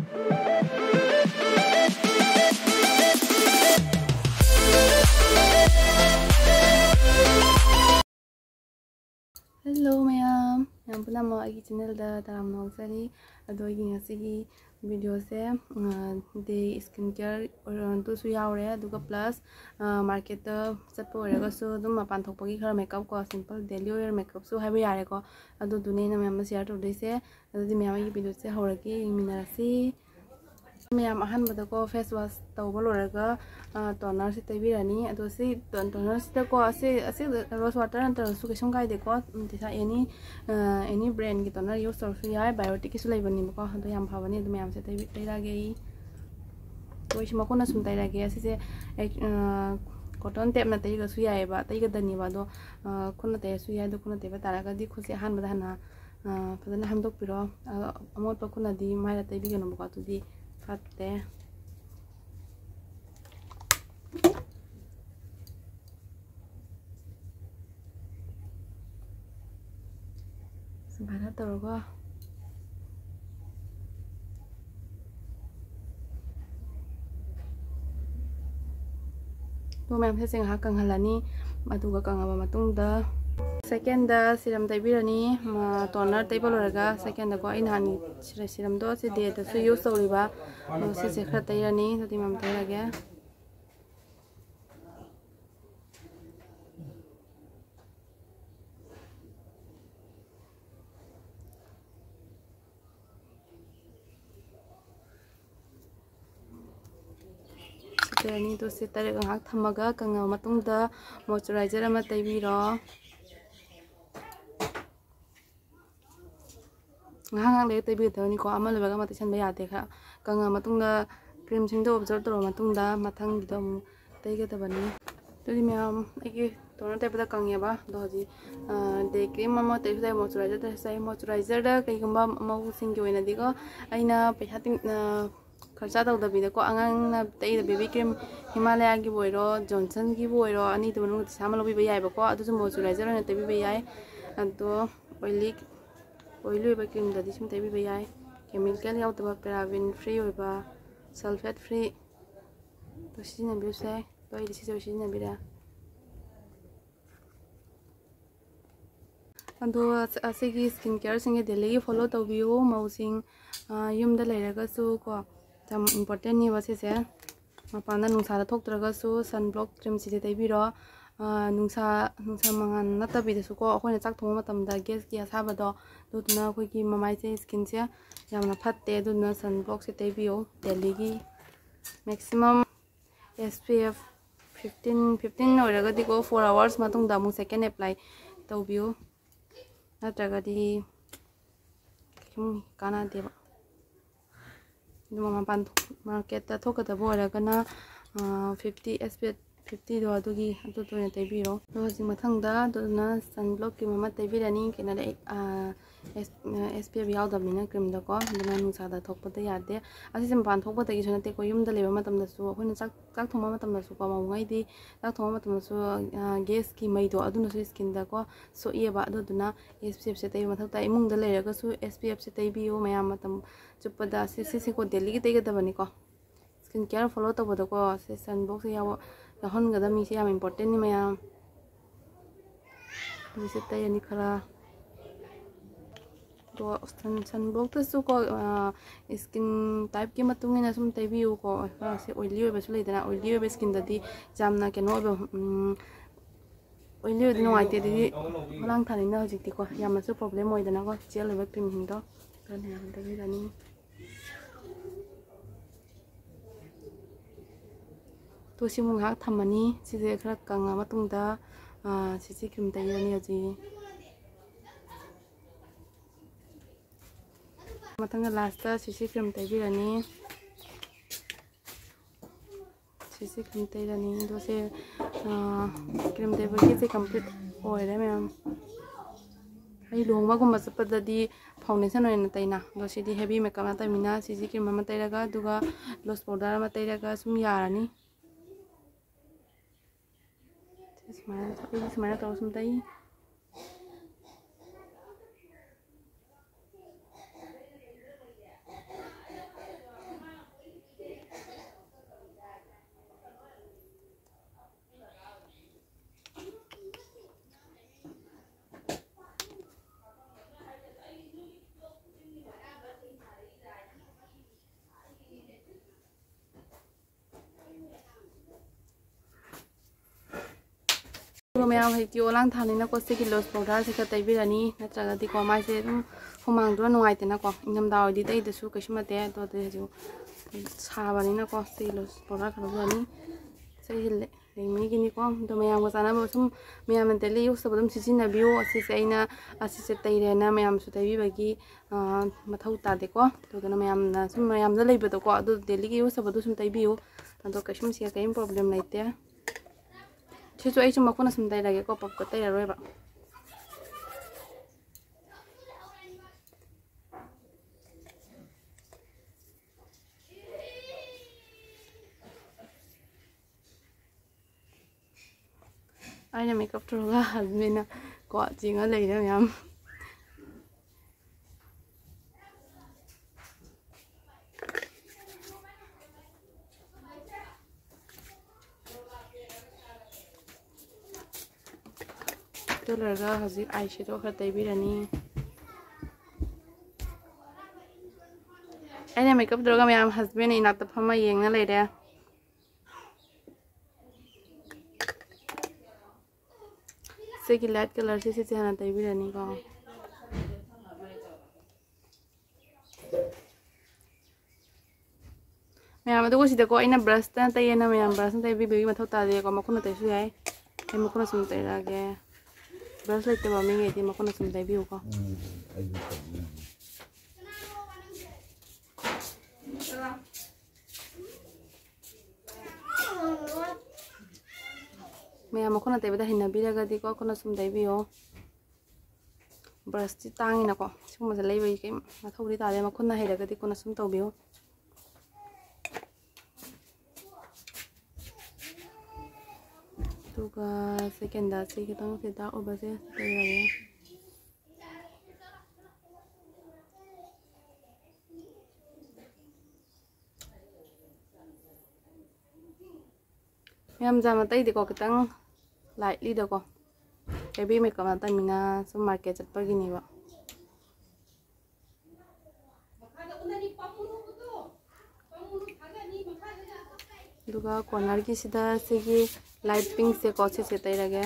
hello ma'am पुनमक अगी channel तराम नौजरी अगी video से डे स्किन केयर तो यावरे प्लस मार्केट चटपगसु मपान थोपगी खर मेकअप को सिंपल डेली वेयर मेकअप है यारेको अदुदुने मैम शेयर तौदे मैम वीडियो से हौरगे यमीनरसी मैम अहमदको फेस वाश तब लोरगा टोनर से तैबीरनी टोनर से रोज वाटर नतरसु कैसुम कायदेको एनी ब्रांड की टोनर यूज तौरसु याय बायोटिक की लेबनीबको अदो याम फाबनी अदो मैम से तैरागे कोई मकोना सुम तैरागे असिसे कॉटन टेप न तैगसु यायबा तैगदनीबा अदो खुना तैसु याय अदो खुना तैबा तारगदी खुसे अहमद हना फजना हमदोकपिरो अमोट खुनादी मायरा तैबिगनबको अदुदी फत्ते सुमाइना तौरगो तो मैम से ngahak kanghalani aduga kangaba matungda second da serum taibirani toner taibal loraga second da ko ai nani serum do se de da su use tawriba se khara tairani tadi mam tairage Serni तो से तरह ngahak thamaga kanga matungda moisturizer ama taibiro ngahang le taibi tawni ko ama lebaga mate san ba yade kha kanga matungda cream singdo observe toro matungda mathang gidom taiga tabani todi ma'am एगे toner taibada kangeba do ji day cream ama taibada moisturizer da kaigumba mau singi oina digo aina paisa ting खर्चा तौदबीदको आंगांगना तैद baby cream Himalaya की बोइरो Johnson की बोइरो अनी तो मनुंग सामा लबीबा यायबको अदुसु moisturiser ओइना तैबीबा याय अदो oily ओइबा cream ददि सुम तैबीबा याय केमिकल यावतबा पैराबेन फ्री ओइबा सल्फेट फ्री तो सिजनबिउसे तो इदि सिजनबिरा अदो असेगी स्किन केयर सिंगे डेली फॉलो तौबियो मौसिंग युमदा लेरगसु को जम इम्पोर्टेंट नि बसे मपान नुसा थोक्तरगसु सन ब्लॉक क्रीम से तैबीरो नुसा मंगान नतबीदसु को अखोइना चाक थोंबा मतमदा गैस की असाबदो दुना अखोइगी ममाइ से स्किन से यामना फत्ते दुना सन ब्लॉक से तैबियो डेली की मैक्सिमम SPF 15 ओइरगदी को 4 आवर्स मतुंगदा मु सेकंड अप्लाई तौबियो नत्रगदी काना देबा मपान मार्केट थोकदब ओइरगना 50 SPF 50 दो अदुगी अदुतोइना तैबिरो तो हजि मथंगदा दुना सनब्लॉक की ममा तैबिरानी केनाले SPF यावदबनिना क्रीम दको दुना नुसादा थोकपदा यादे असिसे मपान थोकपदगी सुनते को युमदा लेबा मतमदसु अखोइना चाक थोंबा मतमदसु को ममुगाइदी चाक थोंबा मतमदसु गैस की मैदो अदुनसु स्किन दको सोइएबा अदुदुना SPF से तैबा मथकता इमुंगदा लेरगसु SPF से तैबियो मयाम मतम चुपदा से को डेली की तैगदबनिको स्किन केयर फॉलो तबदको से सनब्लॉक से याव याहनगदमी से याम इम्पोर्टेंट नि मयाम से तैयानी खरा तो सनब्लॉक तसु को स्किन टाइप की मतुंगिना सुम तैबियो को से ऑयली ओइबसु लेदना ऑयली ओइब स्किन ददी जामना केनो ओइब ऑयली ओइद नोआइते ददी हलांग थानिना हजिक्ति को यामसु प्रॉब्लम ओइदना को जेल ओइब क्रीम हिंदो तने याम तैबिरानी तो Simu ngahak thamani sije khara kanga matungda sisi cream tairani aji matanga last ta sisi cream taibirani sisi cream tairani do se cream taibagi se complete oire ma'am ai longba gumba chapadadi foundation ओइना तैना दो सिदी heavy makeup ना तैमिना cc cream मा तैरगा दुगा gloss powder मा तैरगा सुम यारानी smile तो सुम तै ma'am हईकी oolong थानीको सिगी loss powder से तैबीरनी नत्रगदीको माइसे अदुम हुमांगदो नुंगाइतेनाको इंगमदा ओइदी तैदसु कैसुमते तो हजु साबनिनाको सिगी लोस पाउडर खरबनी सही लेमिगिनिको तो मैम को चाना सुम मैम डेली यूज तब अदुम सिजिन्नबियो असिसे अइना असिसे तैरेना मैम सु तैबीबगी मथौ तादेको तो मैम सुम मैम दा लेबदोको अदु डेली यूज तब सुम तैबियो अदो कैसुम से कैम प्रॉब्लम लेते सिसु अइसु मखोना सुम तैरागेको पपको तैरारोइबा आइना मेकअप तौरगा हस्बेंड को जिंगा लेरे मैम तो लगा हजिक आई शेडो खर तैबीरनी आइना मेकअप तौरगा मैम हस्बेंड इनाक्ता फमा येंगना लेरे से लाइट कलर से हाँ तैबीरनी को मैम अदुगो अइना ब्रश ता तैयना मैम ब्रश तैबीबगी मथौ तादेको मखोना तैसु याय ए मखोना सुम तैरागे ब्रश लेते मिंगेदी मखोना सुम तैबियोको मैम मखोना तैबदा हिन्नबीरगदीको कोना सुम तैबियो ब्रश ती तांगिनाको सिगुमसे लेबई के मथौदी तादे मखोना हेरगदी कोना सुम तौबियो तुगा सेकेंडा से खितंग से डार्क ओबसे तैरागे मैम जामा तैदेको खितंग लाइटली दको हेवी मेकअप नतमिना सम मार्केट चटपगिनिबा दुगा कॉर्नर की सिदा सेगी लाइट पिंक से कोसे से तैरागे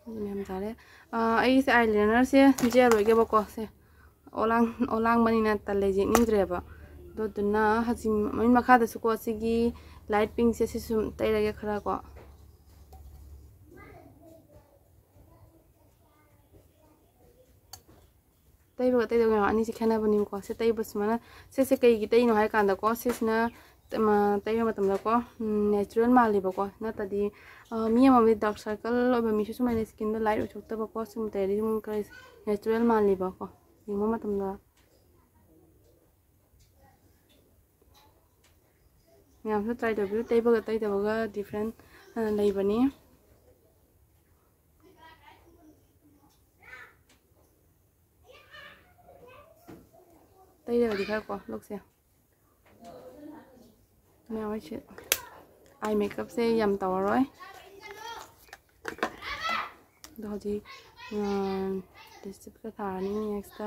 मैम जारे आई से आईलाइनर से जेल होइगेबको से ओलांग मनिना तले जिनिंद्रेबा दोदुना हजिम मइन मखादसु को सिगी लाइट पिंक से सिसुम तैरागे खरा को तैबगा तैदो अनि से खेनाबनी को से तैबसुमना से कईगी तैनो हाय कांदा को सिसना तैबा मतमदा को नेचुरल मालिबको नतदी मी अमबे डार्क सर्कल ओबे मिसु सुमाइने स्किन दो लाइट उछोक्तबा को सुम तैरि मुम करे नेचुरल मालिबको यिमो मतमदा मैम ट्राई तौबियो तैबगा तैदबगा डिफरेंट लेबनी तैदबा दिखा को लोकसे मैम आई आई मेकअप से यम तौररोय दो हजी लिपस्टिक का थारनी नेक्स्ट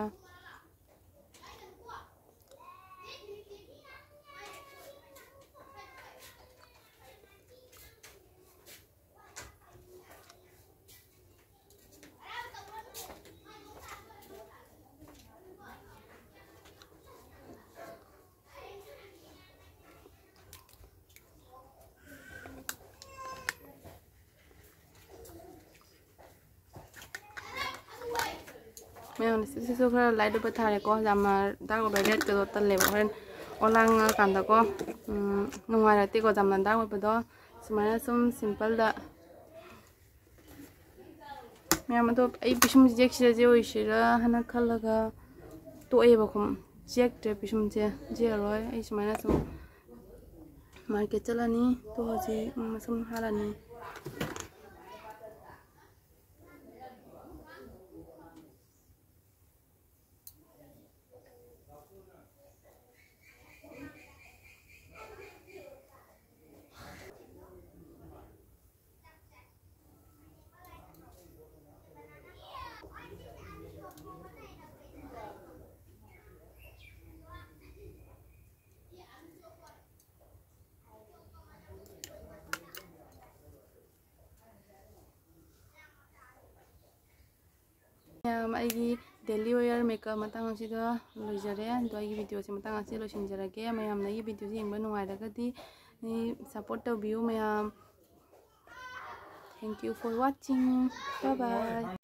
मैं सिसु खरा लाइट उपर थारेको जामा डार्क ओबर रेड को तल्लेबो होरेन ओलांग कांदाको नुंगाइरतेको जामा डार्क ओबदो सुमाइना सुम सिंपल दा मैं तो आई पिसुम जेक से जे ओइसिरा हना खलगा तोएबखम जेक ते पिसुम जे जेरोय आई सुमाइना सुम मार्केट चलानी तो हजी सुम हालानी ꯃꯌꯥꯝ ꯑꯩꯒꯤ ꯗꯦꯂꯤ ꯋꯦꯌꯔ ꯃꯦꯀꯞ ꯃꯇꯥꯡ ꯑꯁꯤꯗ ꯂꯣꯏꯖꯔꯦ ꯑꯗꯣ ꯑꯩꯒꯤ ꯚꯤꯗꯤꯑꯣꯁꯦ ꯃꯇꯥꯡ ꯑꯁꯤ ꯂꯣꯏꯁꯤꯟꯖꯔꯒꯦ ꯃꯌꯥꯝꯅ ꯑꯩꯒꯤ ꯚꯤꯗꯤꯑꯣꯁꯦ ꯌꯦꯡꯕ ꯅꯨꯡꯉꯥꯏꯔꯒꯗꯤ ꯁꯞꯄꯣꯔꯠ ꯇꯧꯕꯤꯌꯨ ꯃꯌꯥꯝ thank you for watching bye by